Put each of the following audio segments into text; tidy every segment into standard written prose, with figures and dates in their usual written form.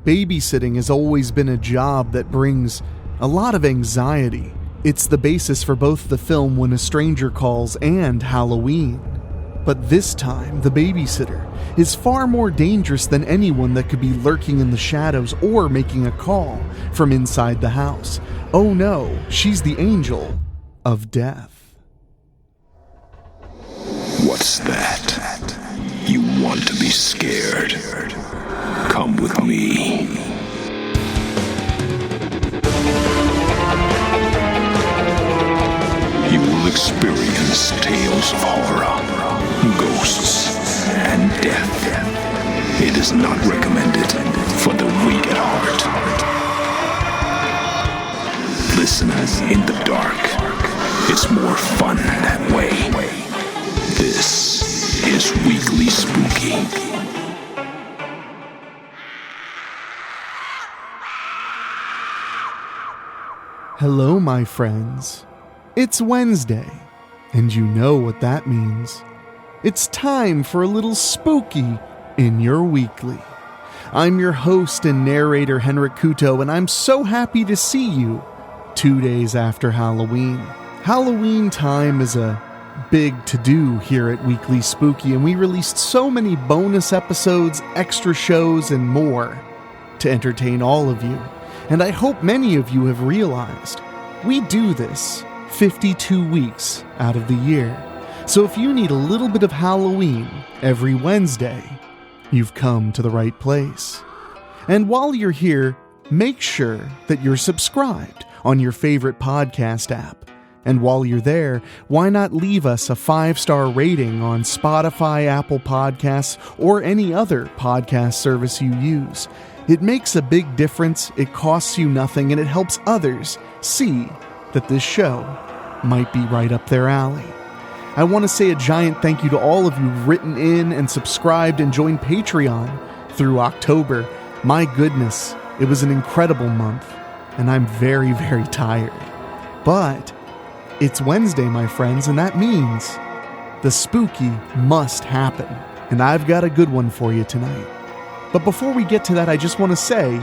Babysitting has always been a job that brings a lot of anxiety. It's the basis for both the film When a Stranger Calls and Halloween. But this time, the babysitter is far more dangerous than anyone that could be lurking in the shadows or making a call from inside the house. Oh no, she's the angel of death. What's that? You want to be scared? Come with me. You will experience tales of horror, ghosts, and death. It is not recommended for the weak at heart. Listen in the dark. It's more fun that way. This is Weekly Spooky. Hello, my friends. It's Wednesday, and you know what that means. It's time for a little spooky in your weekly. I'm your host and narrator, Henrik Kuto, and I'm so happy to see you 2 days after Halloween. Halloween time is a big to-do here at Weekly Spooky, and we released so many bonus episodes, extra shows, and more to entertain all of you. And I hope many of you have realized we do this 52 weeks out of the year. So if you need a little bit of Halloween every Wednesday, you've come to the right place. And while you're here, make sure that you're subscribed on your favorite podcast app. And while you're there, why not leave us a 5-star rating on Spotify, Apple Podcasts, or any other podcast service you use? It makes a big difference, it costs you nothing, and it helps others see that this show might be right up their alley. I want to say a giant thank you to all of you who've written in and subscribed and joined Patreon through October. My goodness, it was an incredible month, and I'm very, very tired. But it's Wednesday, my friends, and that means the spooky must happen. And I've got a good one for you tonight. But before we get to that, I just want to say,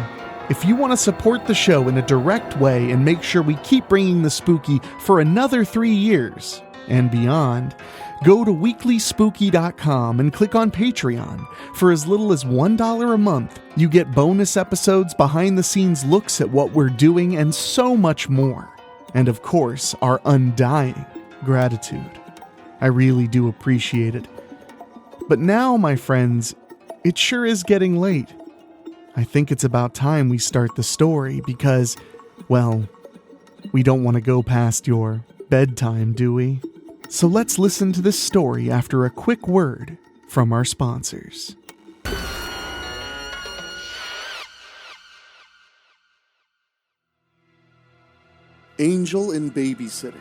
if you want to support the show in a direct way and make sure we keep bringing the spooky for another 3 years and beyond, go to weeklyspooky.com and click on Patreon. For as little as $1 a month, you get bonus episodes, behind-the-scenes looks at what we're doing, and so much more. And of course, our undying gratitude. I really do appreciate it. But now, my friends, it sure is getting late. I think it's about time we start the story because, well, we don't want to go past your bedtime, do we? So let's listen to this story after a quick word from our sponsors. Angel in Babysitting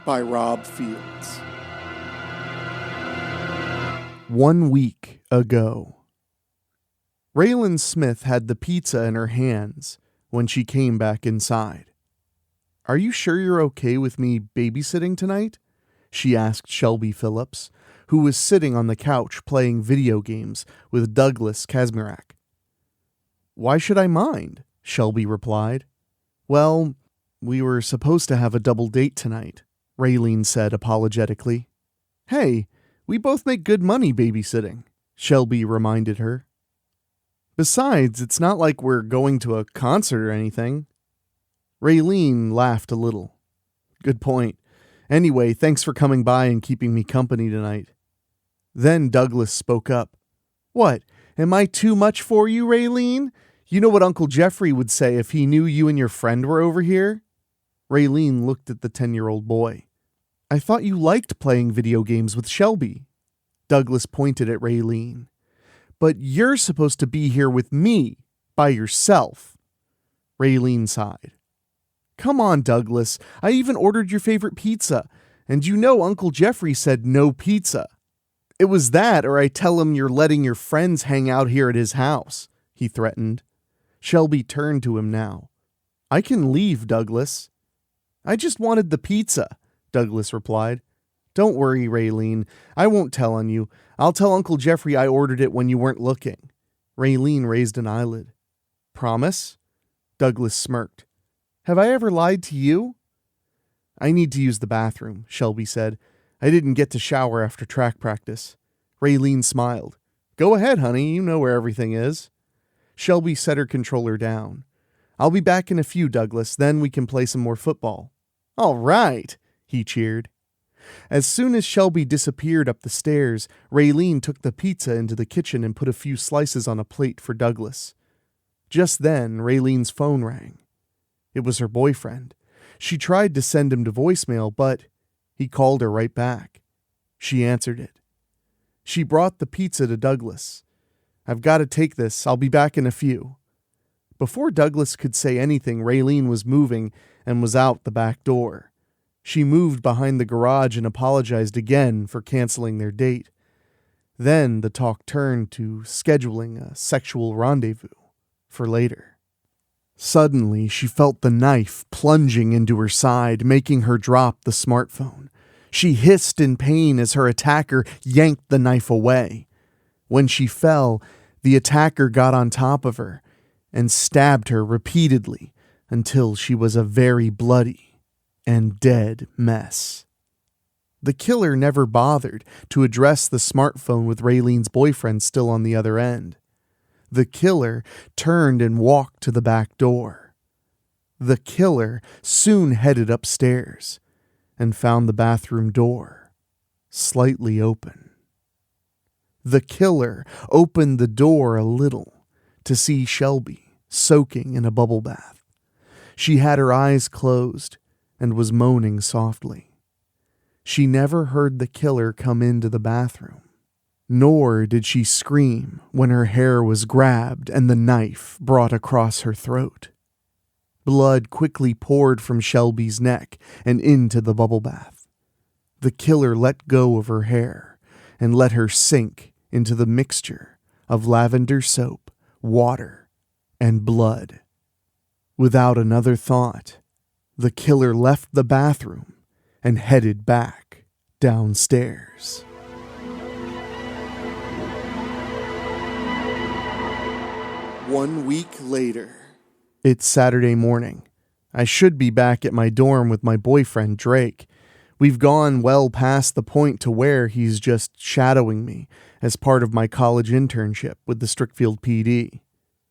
by Rob Fields. 1 week ago. Raylan Smith had the pizza in her hands when she came back inside. "Are you sure you're okay with me babysitting tonight?" she asked Shelby Phillips, who was sitting on the couch playing video games with Douglas Kazmirak. "Why should I mind?" Shelby replied. "Well, we were supposed to have a double date tonight," Raylene said apologetically. "Hey, we both make good money babysitting," Shelby reminded her. "Besides, it's not like we're going to a concert or anything." Raylene laughed a little. "Good point. Anyway, thanks for coming by and keeping me company tonight." Then Douglas spoke up. "What, am I too much for you, Raylene? You know what Uncle Jeffrey would say if he knew you and your friend were over here?" Raylene looked at the 10-year-old boy. "I thought you liked playing video games with Shelby." Douglas pointed at Raylene. "But you're supposed to be here with me, by yourself." Raylene sighed. "Come on, Douglas. I even ordered your favorite pizza. And you know Uncle Jeffrey said no pizza. It was that, or I tell him you're letting your friends hang out here at his house," he threatened. Shelby turned to him now. "I can leave, Douglas." "I just wanted the pizza," Douglas replied. "Don't worry, Raylene. I won't tell on you. I'll tell Uncle Jeffrey I ordered it when you weren't looking." Raylene raised an eyelid. Promise? Douglas smirked. Have I ever lied to you? I need to use the bathroom, Shelby said. I didn't get to shower after track practice. Raylene smiled. Go ahead, honey. You know where everything is. Shelby set her controller down. I'll be back in a few, Douglas. Then we can play some more football. All right, he cheered. As soon as Shelby disappeared up the stairs, Raylene took the pizza into the kitchen and put a few slices on a plate for Douglas. Just then, Raylene's phone rang. It was her boyfriend. She tried to send him to voicemail, but he called her right back. She answered it. She brought the pizza to Douglas. I've got to take this. I'll be back in a few. Before Douglas could say anything, Raylene was moving and was out the back door. She moved behind the garage and apologized again for canceling their date. Then the talk turned to scheduling a sexual rendezvous for later. Suddenly, she felt the knife plunging into her side, making her drop the smartphone. She hissed in pain as her attacker yanked the knife away. When she fell, the attacker got on top of her and stabbed her repeatedly until she was a very bloody and dead mess. The killer never bothered to address the smartphone with Raylene's boyfriend still on the other end. The killer turned and walked to the back door. The killer soon headed upstairs and found the bathroom door slightly open. The killer opened the door a little to see Shelby soaking in a bubble bath. She had her eyes closed and was moaning softly. She never heard the killer come into the bathroom, nor did she scream when her hair was grabbed and the knife brought across her throat. Blood quickly poured from Shelby's neck and into the bubble bath. The killer let go of her hair and let her sink into the mixture of lavender soap, water, and blood. Without another thought, the killer left the bathroom and headed back downstairs. One week later. It's Saturday morning. I should be back at my dorm with my boyfriend, Drake. We've gone well past the point to where he's just shadowing me as part of my college internship with the Strickfield PD.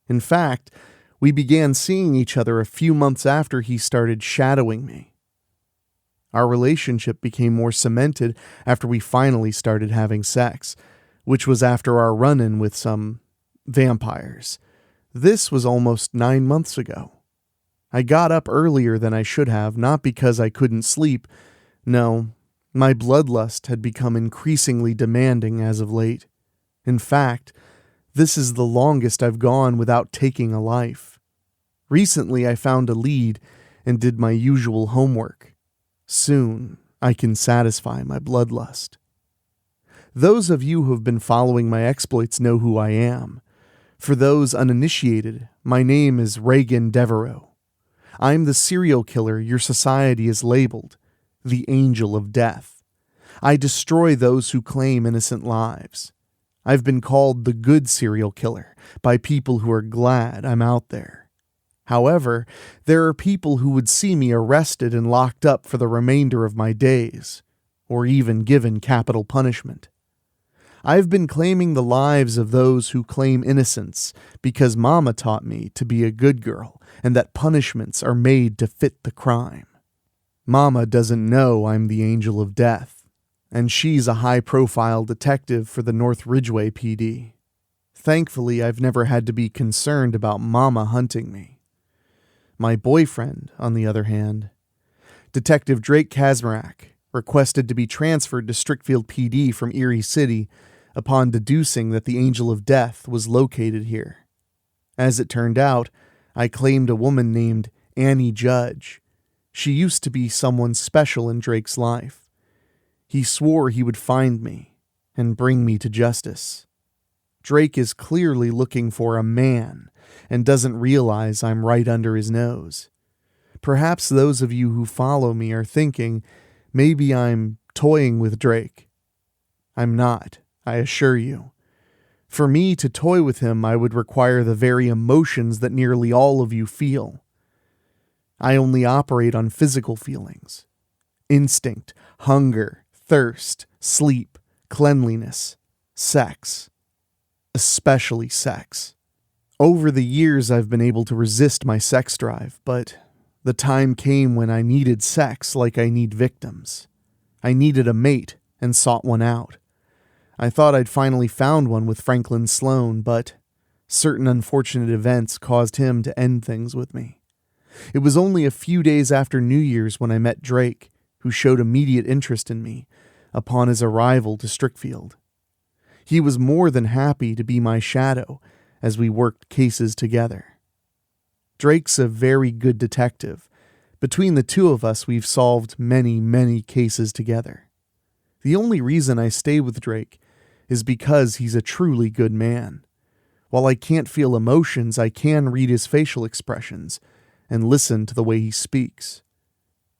In fact, we began seeing each other a few months after he started shadowing me. Our relationship became more cemented after we finally started having sex, which was after our run-in with some vampires. This was almost 9 months ago. I got up earlier than I should have, not because I couldn't sleep. No, my bloodlust had become increasingly demanding as of late. In fact, this is the longest I've gone without taking a life. Recently, I found a lead and did my usual homework. Soon, I can satisfy my bloodlust. Those of you who have been following my exploits know who I am. For those uninitiated, my name is Reagan Devereaux. I'm the serial killer your society has labeled the Angel of Death. I destroy those who claim innocent lives. I've been called the good serial killer by people who are glad I'm out there. However, there are people who would see me arrested and locked up for the remainder of my days, or even given capital punishment. I've been claiming the lives of those who claim innocence because Mama taught me to be a good girl and that punishments are made to fit the crime. Mama doesn't know I'm the Angel of Death, and she's a high-profile detective for the North Ridgeway PD. Thankfully, I've never had to be concerned about Mama hunting me. My boyfriend, on the other hand, Detective Drake Kazmarak, requested to be transferred to Strickfield PD from Erie City upon deducing that the Angel of Death was located here. As it turned out, I claimed a woman named Annie Judge. She used to be someone special in Drake's life. He swore he would find me and bring me to justice. Drake is clearly looking for a man and doesn't realize I'm right under his nose. Perhaps those of you who follow me are thinking, maybe I'm toying with Drake. I'm not, I assure you. For me to toy with him, I would require the very emotions that nearly all of you feel. I only operate on physical feelings: instinct, hunger, thirst, sleep, cleanliness, sex. Especially sex. Over the years, I've been able to resist my sex drive, but the time came when I needed sex like I need victims. I needed a mate and sought one out. I thought I'd finally found one with Franklin Sloan, but certain unfortunate events caused him to end things with me. It was only a few days after New Year's when I met Drake, who showed immediate interest in me upon his arrival to Strickfield. He was more than happy to be my shadow as we worked cases together. Drake's a very good detective. Between the two of us, we've solved many, many cases together. The only reason I stay with Drake is because he's a truly good man. While I can't feel emotions, I can read his facial expressions and listen to the way he speaks.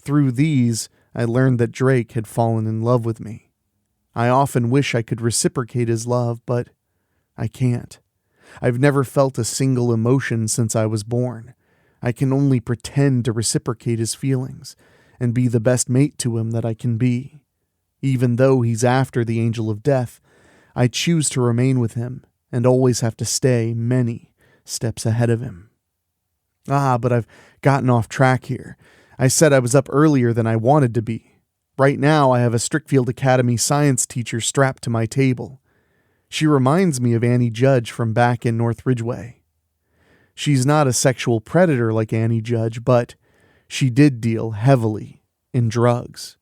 Through these, I learned that Drake had fallen in love with me. I often wish I could reciprocate his love, but I can't. I've never felt a single emotion since I was born. I can only pretend to reciprocate his feelings and be the best mate to him that I can be. Even though he's after the angel of death, I choose to remain with him and always have to stay many steps ahead of him. But I've gotten off track here. I said I was up earlier than I wanted to be. Right now, I have a Strickfield Academy science teacher strapped to my table. She reminds me of Annie Judge from back in North Ridgeway. She's not a sexual predator like Annie Judge, but she did deal heavily in drugs.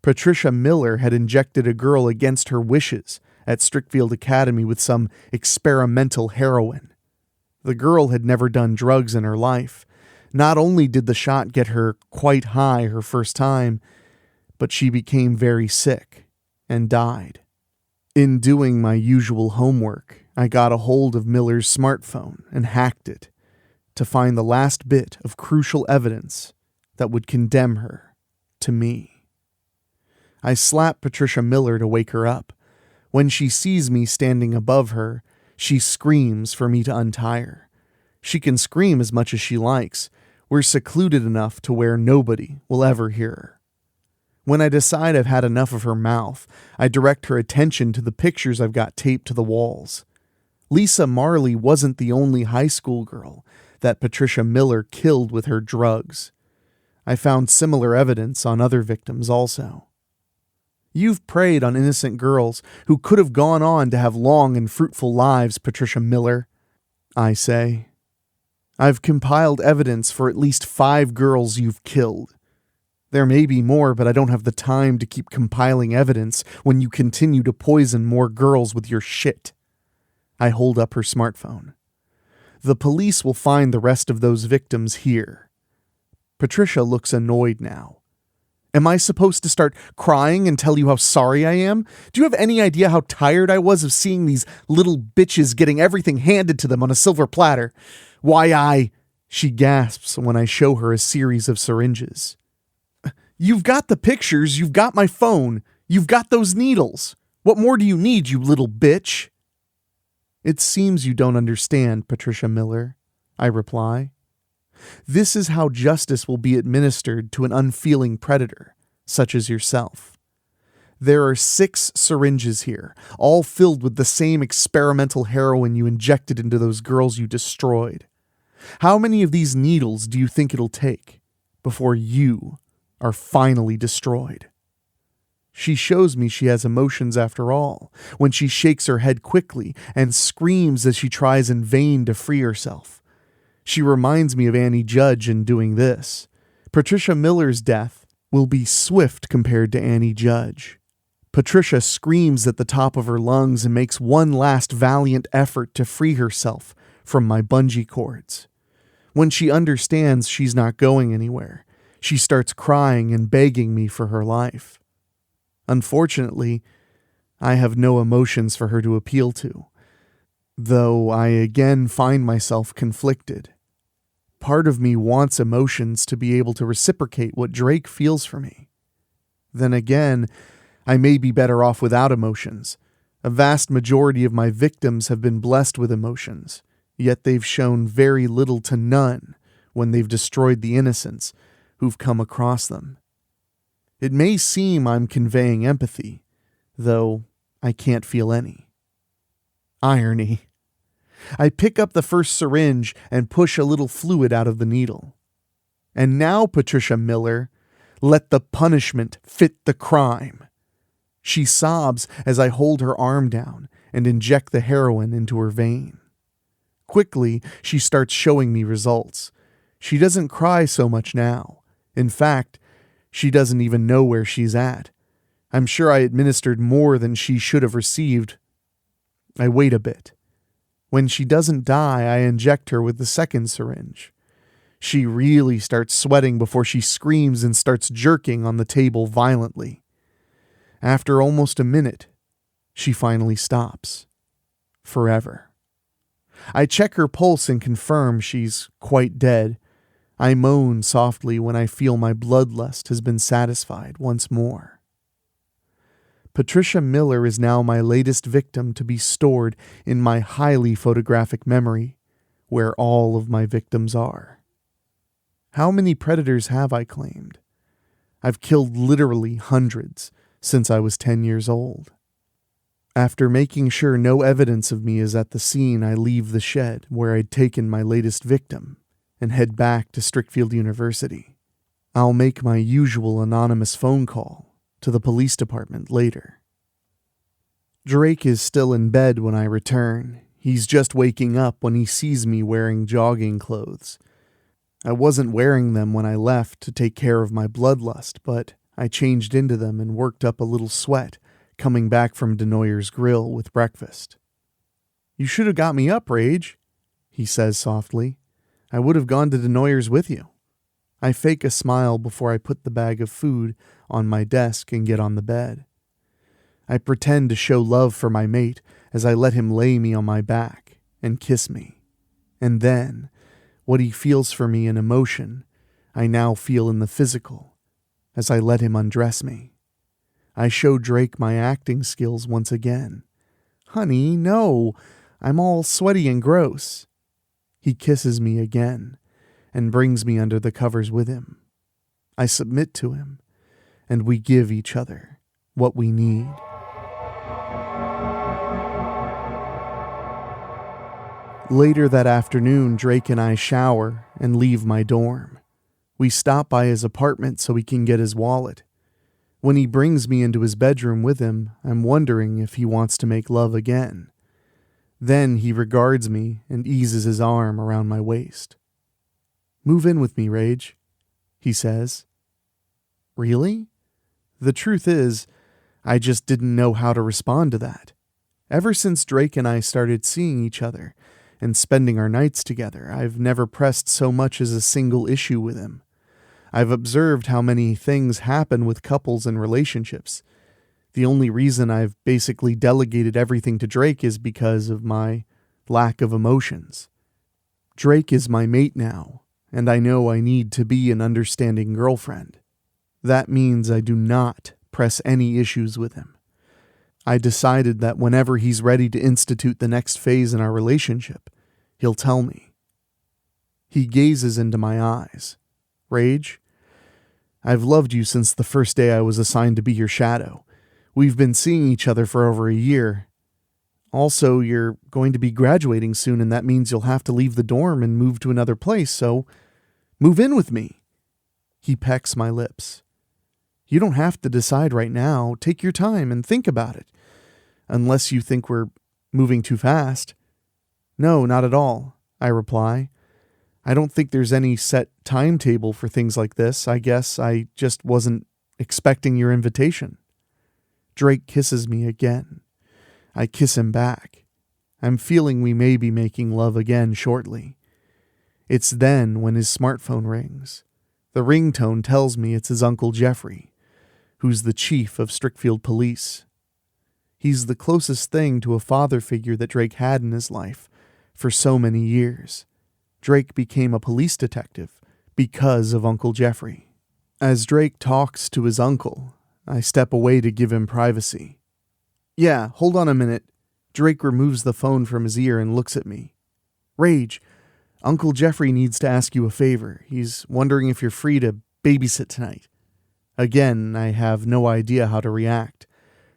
Patricia Miller had injected a girl against her wishes at Strickfield Academy with some experimental heroin. The girl had never done drugs in her life. Not only did the shot get her quite high her first time, but she became very sick and died. In doing my usual homework, I got a hold of Miller's smartphone and hacked it to find the last bit of crucial evidence that would condemn her to me. I slap Patricia Miller to wake her up. When she sees me standing above her, she screams for me to untie her. She can scream as much as she likes. We're secluded enough to where nobody will ever hear her. When I decide I've had enough of her mouth, I direct her attention to the pictures I've got taped to the walls. Lisa Marley wasn't the only high school girl that Patricia Miller killed with her drugs. I found similar evidence on other victims also. You've preyed on innocent girls who could have gone on to have long and fruitful lives, Patricia Miller, I say. I've compiled evidence for at least 5 girls you've killed. There may be more, but I don't have the time to keep compiling evidence when you continue to poison more girls with your shit. I hold up her smartphone. The police will find the rest of those victims here. Patricia looks annoyed now. Am I supposed to start crying and tell you how sorry I am? Do you have any idea how tired I was of seeing these little bitches getting everything handed to them on a silver platter? She gasps when I show her a series of syringes. You've got the pictures, you've got my phone, you've got those needles. What more do you need, you little bitch? It seems you don't understand, Patricia Miller, I reply. This is how justice will be administered to an unfeeling predator, such as yourself. There are 6 syringes here, all filled with the same experimental heroin you injected into those girls you destroyed. How many of these needles do you think it'll take before you are finally destroyed? She shows me she has emotions after all, when she shakes her head quickly and screams as she tries in vain to free herself. She reminds me of Annie Judge in doing this. Patricia Miller's death will be swift compared to Annie Judge. Patricia screams at the top of her lungs and makes one last valiant effort to free herself from my bungee cords. When she understands she's not going anywhere, she starts crying and begging me for her life. Unfortunately, I have no emotions for her to appeal to, though I again find myself conflicted. Part of me wants emotions to be able to reciprocate what Drake feels for me. Then again, I may be better off without emotions. A vast majority of my victims have been blessed with emotions, yet they've shown very little to none when they've destroyed the innocents who've come across them. It may seem I'm conveying empathy, though I can't feel any. Irony. I pick up the first syringe and push a little fluid out of the needle. And now, Patricia Miller, let the punishment fit the crime. She sobs as I hold her arm down and inject the heroin into her vein. Quickly, she starts showing me results. She doesn't cry so much now. In fact, she doesn't even know where she's at. I'm sure I administered more than she should have received. I wait a bit. When she doesn't die, I inject her with the second syringe. She really starts sweating before she screams and starts jerking on the table violently. After almost a minute, she finally stops. Forever. I check her pulse and confirm she's quite dead. I moan softly when I feel my bloodlust has been satisfied once more. Patricia Miller is now my latest victim to be stored in my highly photographic memory, where all of my victims are. How many predators have I claimed? I've killed literally hundreds since I was 10 years old. After making sure no evidence of me is at the scene, I leave the shed where I'd taken my latest victim and head back to Strickfield University. I'll make my usual anonymous phone call to the police department later. Drake is still in bed when I return. He's just waking up when he sees me wearing jogging clothes. I wasn't wearing them when I left to take care of my bloodlust, but I changed into them and worked up a little sweat coming back from Denoyer's grill with breakfast. "You should have got me up, Rage," he says softly. "I would have gone to Denoyer's with you." I fake a smile before I put the bag of food on my desk and get on the bed. I pretend to show love for my mate as I let him lay me on my back and kiss me. And then, what he feels for me in emotion, I now feel in the physical as I let him undress me. I show Drake my acting skills once again. "Honey, no, I'm all sweaty and gross." He kisses me again and brings me under the covers with him. I submit to him, and we give each other what we need. Later that afternoon, Drake and I shower and leave my dorm. We stop by his apartment so he can get his wallet. When he brings me into his bedroom with him, I'm wondering if he wants to make love again. Then he regards me and eases his arm around my waist. "Move in with me, Rage," he says. Really? The truth is, I just didn't know how to respond to that. Ever since Drake and I started seeing each other and spending our nights together, I've never pressed so much as a single issue with him. I've observed how many things happen with couples and relationships. The only reason I've basically delegated everything to Drake is because of my lack of emotions. Drake is my mate now, and I know I need to be an understanding girlfriend. That means I do not press any issues with him. I decided that whenever he's ready to institute the next phase in our relationship, he'll tell me. He gazes into my eyes. "Rage, I've loved you since the first day I was assigned to be your shadow. We've been seeing each other for over a year. Also, you're going to be graduating soon, and that means you'll have to leave the dorm and move to another place, so move in with me." He pecks my lips. "You don't have to decide right now. Take your time and think about it. Unless you think we're moving too fast." "No, not at all," I reply. "I don't think there's any set timetable for things like this. I guess I just wasn't expecting your invitation." Drake kisses me again. I kiss him back. I'm feeling we may be making love again shortly. It's then when his smartphone rings. The ringtone tells me it's his Uncle Jeffrey, who's the chief of Strickfield Police. He's the closest thing to a father figure that Drake had in his life for so many years. Drake became a police detective because of Uncle Jeffrey. As Drake talks to his uncle, I step away to give him privacy. Yeah, hold on a minute. Drake removes the phone from his ear and looks at me. Rage, Uncle Jeffrey needs to ask you a favor. He's wondering if you're free to babysit tonight. Again, I have no idea how to react.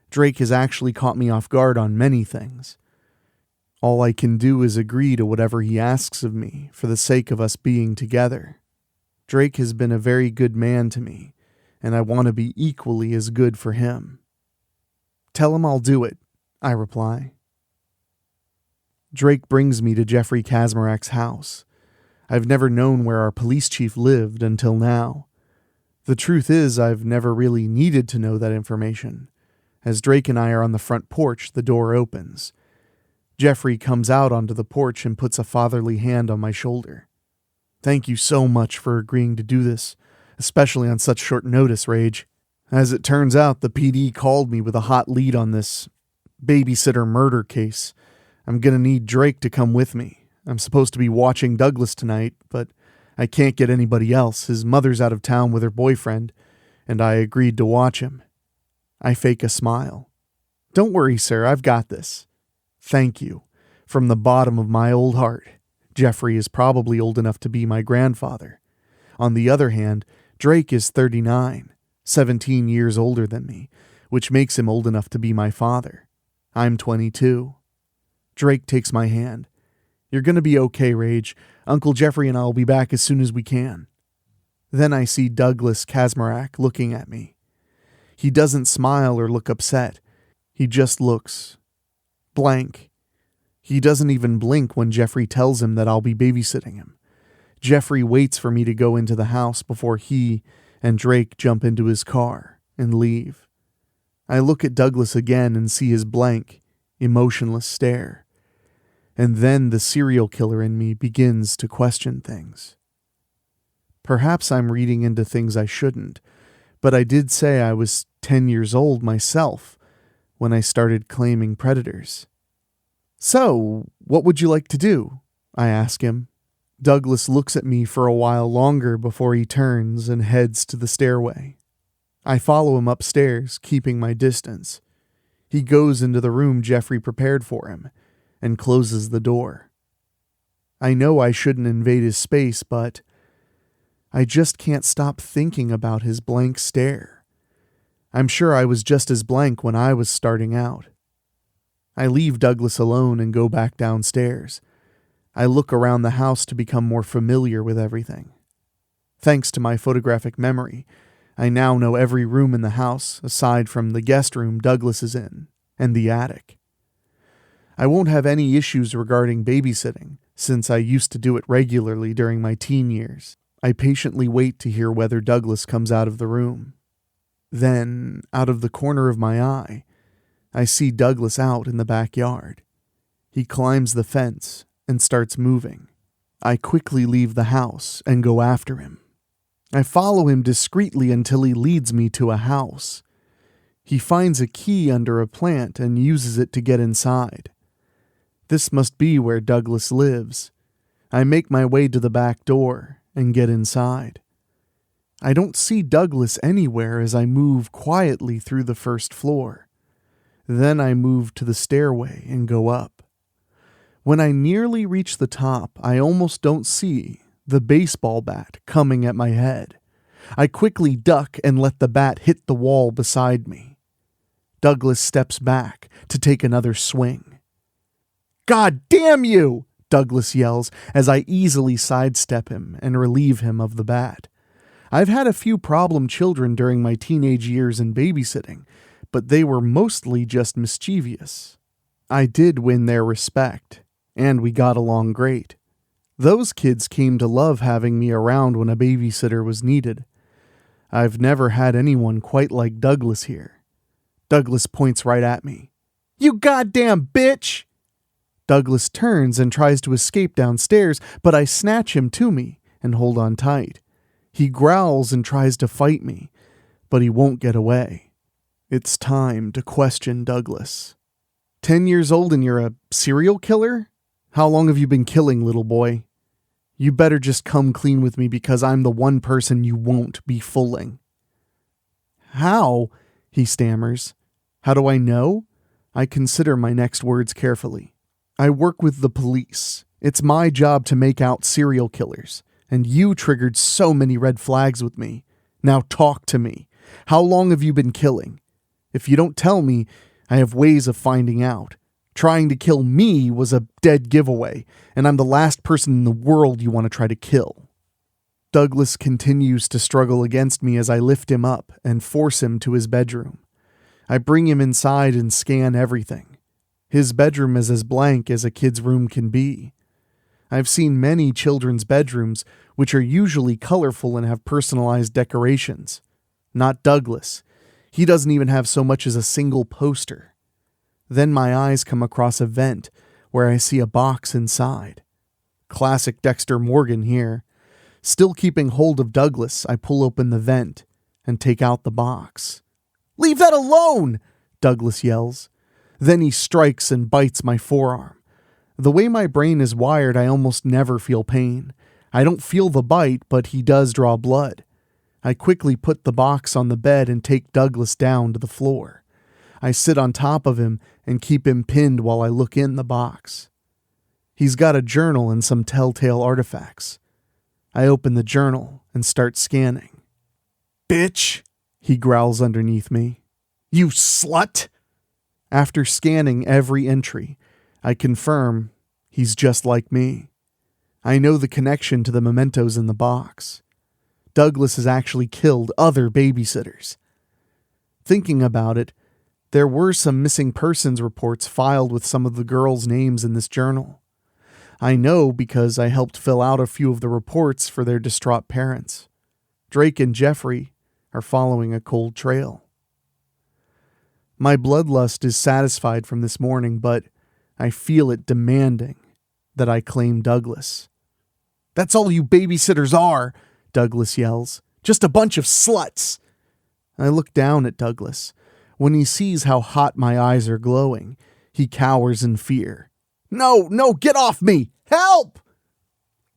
Drake has actually caught me off guard on many things. All I can do is agree to whatever he asks of me for the sake of us being together. Drake has been a very good man to me, and I want to be equally as good for him. Tell him I'll do it, I reply. Drake brings me to Jeffrey Kazmarak's house. I've never known where our police chief lived until now. The truth is, I've never really needed to know that information. As Drake and I are on the front porch, the door opens. Jeffrey comes out onto the porch and puts a fatherly hand on my shoulder. Thank you so much for agreeing to do this, especially on such short notice, Rage. As it turns out, the PD called me with a hot lead on this babysitter murder case. I'm gonna need Drake to come with me. I'm supposed to be watching Douglas tonight, but I can't get anybody else. His mother's out of town with her boyfriend, and I agreed to watch him. I fake a smile. Don't worry, sir, I've got this. Thank you. From the bottom of my old heart. Jeffrey is probably old enough to be my grandfather. On the other hand, Drake is 39, 17 years older than me, which makes him old enough to be my father. I'm 22. Drake takes my hand. You're gonna be okay, Rage. Uncle Jeffrey and I will be back as soon as we can. Then I see Douglas Kazmarak looking at me. He doesn't smile or look upset. He just looks blank. He doesn't even blink when Jeffrey tells him that I'll be babysitting him. Jeffrey waits for me to go into the house before he and Drake jump into his car and leave. I look at Douglas again and see his blank, emotionless stare. And then the serial killer in me begins to question things. Perhaps I'm reading into things I shouldn't, but I did say I was 10 years old myself when I started claiming predators. So, what would you like to do? I ask him. Douglas looks at me for a while longer before he turns and heads to the stairway. I follow him upstairs, keeping my distance. He goes into the room Jeffrey prepared for him and closes the door. I know I shouldn't invade his space, but I just can't stop thinking about his blank stare. I'm sure I was just as blank when I was starting out. I leave Douglas alone and go back downstairs. I look around the house to become more familiar with everything. Thanks to my photographic memory, I now know every room in the house aside from the guest room Douglas is in and the attic. I won't have any issues regarding babysitting, since I used to do it regularly during my teen years. I patiently wait to hear whether Douglas comes out of the room. Then, out of the corner of my eye, I see Douglas out in the backyard. He climbs the fence and starts moving. I quickly leave the house and go after him. I follow him discreetly until he leads me to a house. He finds a key under a plant and uses it to get inside. This must be where Douglas lives. I make my way to the back door and get inside. I don't see Douglas anywhere as I move quietly through the first floor. Then I move to the stairway and go up. When I nearly reach the top, I almost don't see the baseball bat coming at my head. I quickly duck and let the bat hit the wall beside me. Douglas steps back to take another swing. "God damn you!" Douglas yells as I easily sidestep him and relieve him of the bat. I've had a few problem children during my teenage years in babysitting, but they were mostly just mischievous. I did win their respect, and we got along great. Those kids came to love having me around when a babysitter was needed. I've never had anyone quite like Douglas here. Douglas points right at me. "You goddamn bitch!" Douglas turns and tries to escape downstairs, but I snatch him to me and hold on tight. He growls and tries to fight me, but he won't get away. It's time to question Douglas. 10 years old and you're a serial killer? How long have you been killing, little boy? You better just come clean with me because I'm the one person you won't be fooling. How? He stammers. How do I know? I consider my next words carefully. I work with the police. It's my job to make out serial killers. And you triggered so many red flags with me. Now talk to me. How long have you been killing? If you don't tell me, I have ways of finding out. Trying to kill me was a dead giveaway, and I'm the last person in the world you want to try to kill. Douglas continues to struggle against me as I lift him up and force him to his bedroom. I bring him inside and scan everything. His bedroom is as blank as a kid's room can be. I've seen many children's bedrooms, which are usually colorful and have personalized decorations. Not Douglas. He doesn't even have so much as a single poster. Then my eyes come across a vent where I see a box inside. Classic Dexter Morgan here. Still keeping hold of Douglas, I pull open the vent and take out the box. "Leave that alone!" Douglas yells. Then he strikes and bites my forearm. The way my brain is wired, I almost never feel pain. I don't feel the bite, but he does draw blood. I quickly put the box on the bed and take Douglas down to the floor. I sit on top of him and keep him pinned while I look in the box. He's got a journal and some telltale artifacts. I open the journal and start scanning. "Bitch," he growls underneath me. "You slut!" After scanning every entry, I confirm he's just like me. I know the connection to the mementos in the box. Douglas has actually killed other babysitters. Thinking about it, there were some missing persons reports filed with some of the girls' names in this journal. I know because I helped fill out a few of the reports for their distraught parents. Drake and Jeffrey are following a cold trail. My bloodlust is satisfied from this morning, but I feel it demanding that I claim Douglas. "That's all you babysitters are," Douglas yells. "Just a bunch of sluts." I look down at Douglas. When he sees how hot my eyes are glowing, he cowers in fear. No, get off me! Help!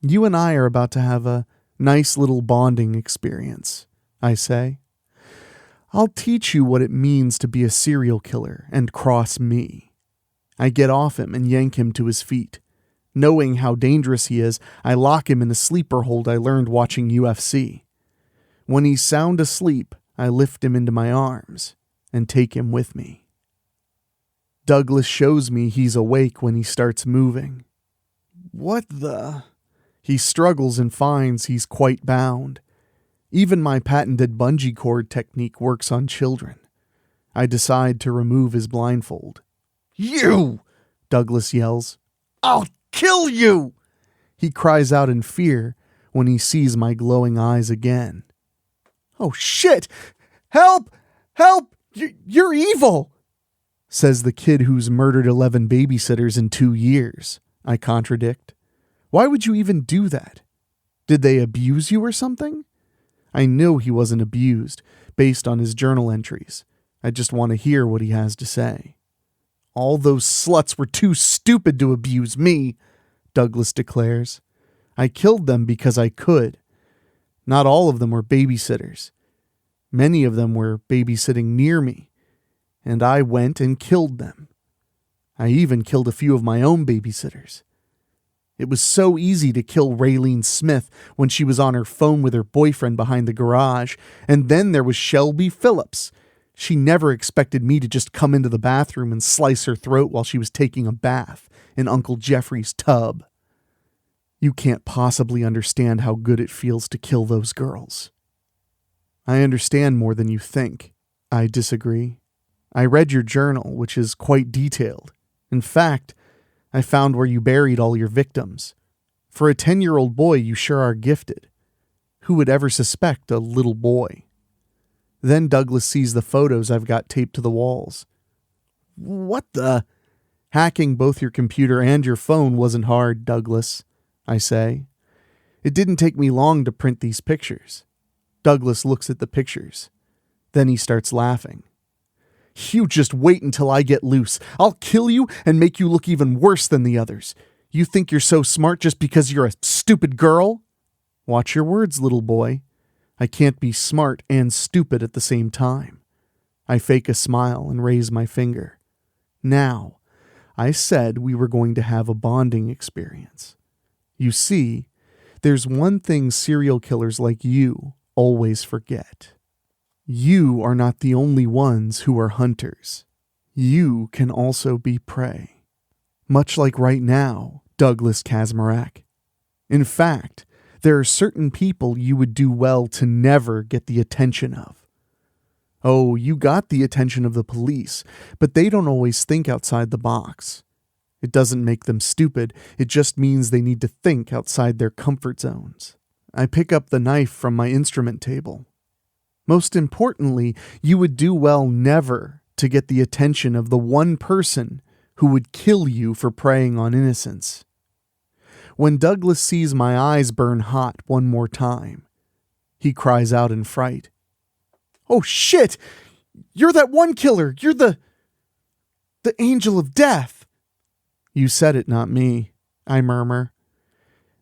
"You and I are about to have a nice little bonding experience," I say. "I'll teach you what it means to be a serial killer and cross me." I get off him and yank him to his feet. Knowing how dangerous he is, I lock him in a sleeper hold I learned watching UFC. When he's sound asleep, I lift him into my arms and take him with me. Douglas shows me he's awake when he starts moving. What the? He struggles and finds he's quite bound. Even my patented bungee cord technique works on children. I decide to remove his blindfold. "You!" Douglas yells. "I'll kill you!" He cries out in fear when he sees my glowing eyes again. "Oh shit! Help! Help! You're evil!" says the kid who's murdered 11 babysitters in 2 years. I contradict. "Why would you even do that? Did they abuse you or something?" I know he wasn't abused, based on his journal entries. I just want to hear what he has to say. "All those sluts were too stupid to abuse me," Douglas declares. "I killed them because I could. Not all of them were babysitters. Many of them were babysitting near me, and I went and killed them. I even killed a few of my own babysitters. It was so easy to kill Raylene Smith when she was on her phone with her boyfriend behind the garage, and then there was Shelby Phillips. She never expected me to just come into the bathroom and slice her throat while she was taking a bath in Uncle Jeffrey's tub. You can't possibly understand how good it feels to kill those girls." "I understand more than you think." I disagree. "I read your journal, which is quite detailed. In fact, I found where you buried all your victims. For a 10-year-old boy, you sure are gifted. Who would ever suspect a little boy?" Then Douglas sees the photos I've got taped to the walls. "What the?" "Hacking both your computer and your phone wasn't hard, Douglas," I say. "It didn't take me long to print these pictures." Douglas looks at the pictures. Then he starts laughing. "You just wait until I get loose. I'll kill you and make you look even worse than the others. You think you're so smart just because you're a stupid girl? Watch your words, little boy. I can't be smart and stupid at the same time." I fake a smile and raise my finger. Now, I said we were going to have a bonding experience. You see, there's one thing serial killers like you always forget. You are not the only ones who are hunters. You can also be prey. Much like right now, Douglas Kazmarek. In fact, there are certain people you would do well to never get the attention of. Oh, you got the attention of the police, but they don't always think outside the box. It doesn't make them stupid, it just means they need to think outside their comfort zones. I pick up the knife from my instrument table. Most importantly, you would do well never to get the attention of the one person who would kill you for preying on innocence. When Douglas sees my eyes burn hot one more time, he cries out in fright. "Oh shit! You're that one killer! You're the angel of death!" "You said it, not me," I murmur.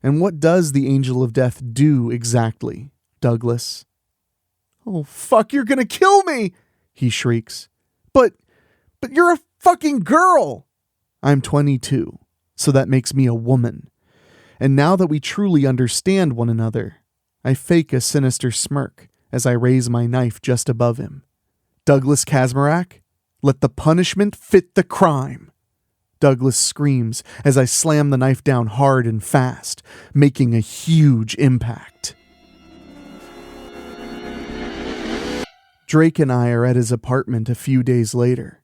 "And what does the angel of death do exactly, Douglas?" "Oh fuck, you're gonna kill me!" he shrieks. But you're a fucking girl!" "I'm 22, so that makes me a woman. And now that we truly understand one another, I fake a sinister smirk as I raise my knife just above him. "Douglas Kazmarek, let the punishment fit the crime." Douglas screams as I slam the knife down hard and fast, making a huge impact. Drake and I are at his apartment a few days later.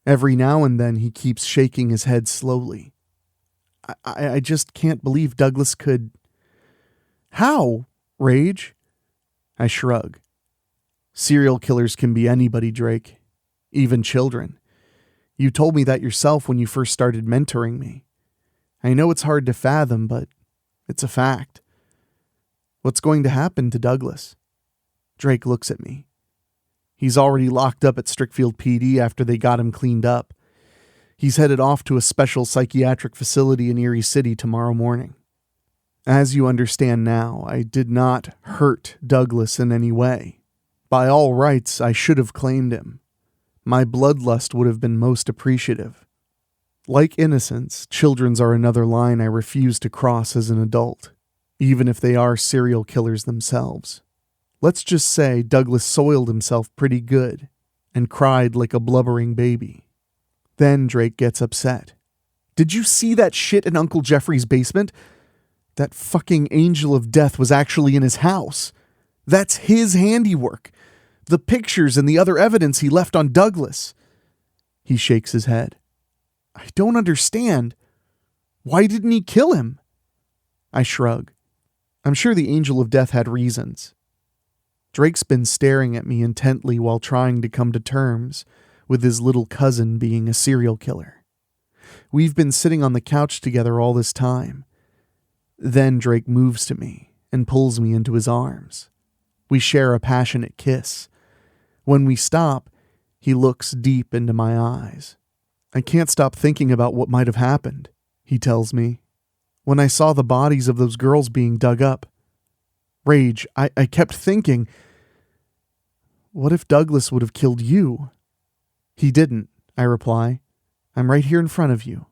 Every now and then he keeps shaking his head slowly. I just can't believe Douglas could... "How, Rage?" I shrug. "Serial killers can be anybody, Drake. Even children. You told me that yourself when you first started mentoring me. I know it's hard to fathom, but it's a fact. What's going to happen to Douglas?" Drake looks at me. He's already locked up at Strickfield PD after they got him cleaned up. He's headed off to a special psychiatric facility in Erie City tomorrow morning. As you understand now, I did not hurt Douglas in any way. By all rights, I should have claimed him. My bloodlust would have been most appreciative. Like innocence, children's are another line I refuse to cross as an adult, even if they are serial killers themselves. Let's just say Douglas soiled himself pretty good and cried like a blubbering baby. Then Drake gets upset. "Did you see that shit in Uncle Jeffrey's basement? That fucking angel of death was actually in his house. That's his handiwork. The pictures and the other evidence he left on Douglas." He shakes his head. "I don't understand. Why didn't he kill him?" I shrug. I'm sure the angel of death had reasons. Drake's been staring at me intently while trying to come to terms with his little cousin being a serial killer. We've been sitting on the couch together all this time. Then Drake moves to me and pulls me into his arms. We share a passionate kiss. When we stop, he looks deep into my eyes. "I can't stop thinking about what might have happened," he tells me. "When I saw the bodies of those girls being dug up. Rage, I kept thinking, what if Douglas would have killed you?" "He didn't," I reply. "I'm right here in front of you.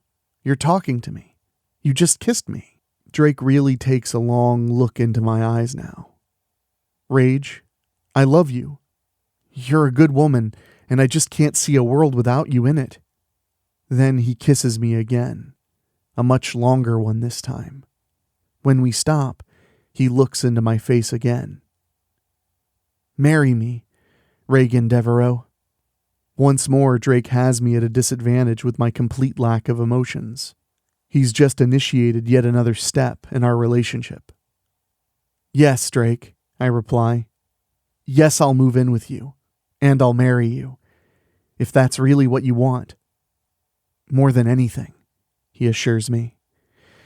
You're talking to me. You just kissed me." Drake really takes a long look into my eyes now. "Rage, I love you. You're a good woman, and I just can't see a world without you in it." Then he kisses me again, a much longer one this time. When we stop, he looks into my face again. "Marry me, Reagan Devereaux." Once more, Drake has me at a disadvantage with my complete lack of emotions. He's just initiated yet another step in our relationship. "Yes, Drake," I reply. "Yes, I'll move in with you, and I'll marry you, if that's really what you want." "More than anything," he assures me.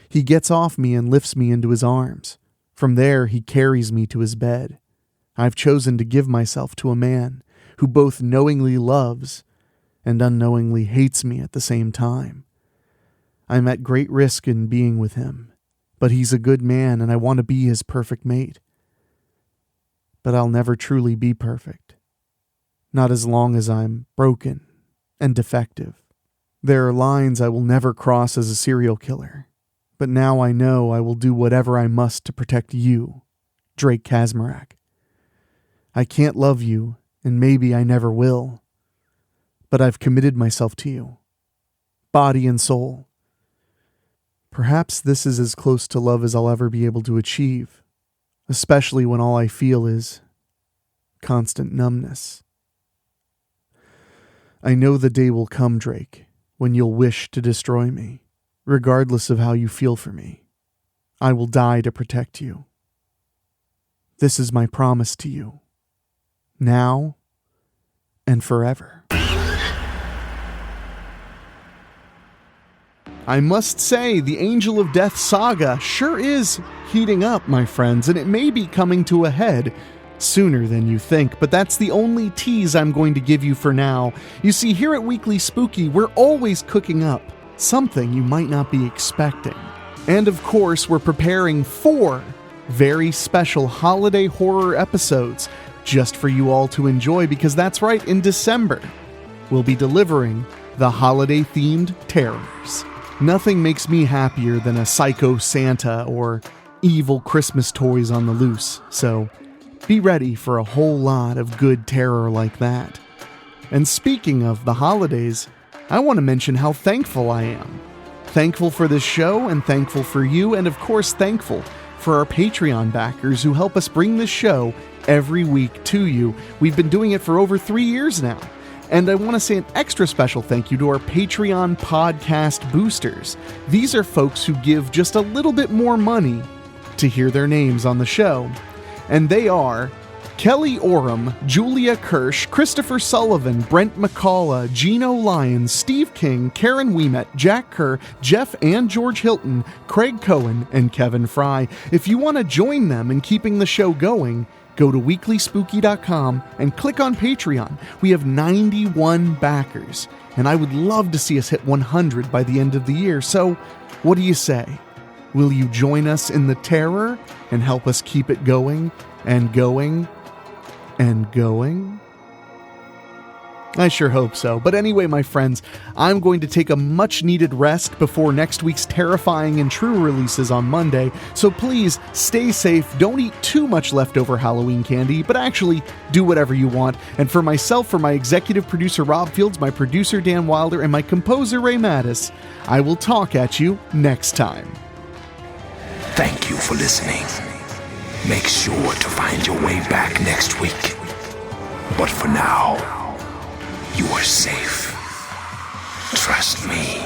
He gets off me and lifts me into his arms. From there, he carries me to his bed. I've chosen to give myself to a man who both knowingly loves and unknowingly hates me at the same time. I'm at great risk in being with him, but he's a good man and I want to be his perfect mate. But I'll never truly be perfect. Not as long as I'm broken and defective. There are lines I will never cross as a serial killer, but now I know I will do whatever I must to protect you, Drake Kazmarek. I can't love you, and maybe I never will, but I've committed myself to you, body and soul. Perhaps this is as close to love as I'll ever be able to achieve, especially when all I feel is constant numbness. I know the day will come, Drake, when you'll wish to destroy me, regardless of how you feel for me. I will die to protect you. This is my promise to you, now and forever. I must say, the Angel of Death saga sure is heating up, my friends, and it may be coming to a head sooner than you think, but that's the only tease I'm going to give you for now. You see, here at Weekly Spooky, we're always cooking up something you might not be expecting. And of course, we're preparing 4 very special holiday horror episodes just for you all to enjoy, because that's right, in December, we'll be delivering the holiday-themed terrors. Nothing makes me happier than a psycho Santa or evil Christmas toys on the loose, so be ready for a whole lot of good terror like that. And speaking of the holidays, I want to mention how thankful I am. Thankful for this show, and thankful for you, and of course thankful for our Patreon backers who help us bring this show every week to you. We've been doing it for over 3 years now. And I want to say an extra special thank you to our Patreon podcast boosters. These are folks who give just a little bit more money to hear their names on the show. And they are Kelly Oram, Julia Kirsch, Christopher Sullivan, Brent McCullough, Gino Lyons, Steve King, Karen Wiemet, Jack Kerr, Jeff and George Hilton, Craig Cohen, and Kevin Fry. If you want to join them in keeping the show going, go to weeklyspooky.com and click on Patreon. We have 91 backers, and I would love to see us hit 100 by the end of the year. So, what do you say? Will you join us in the terror and help us keep it going and going and going? I sure hope so. But anyway, my friends, I'm going to take a much-needed rest before next week's terrifying and true releases on Monday, so please stay safe, don't eat too much leftover Halloween candy, but actually do whatever you want. And for myself, for my executive producer Rob Fields, my producer Dan Wilder, and my composer Ray Mattis, I will talk at you next time. Thank you for listening. Make sure to find your way back next week. But for now, you are safe. Trust me.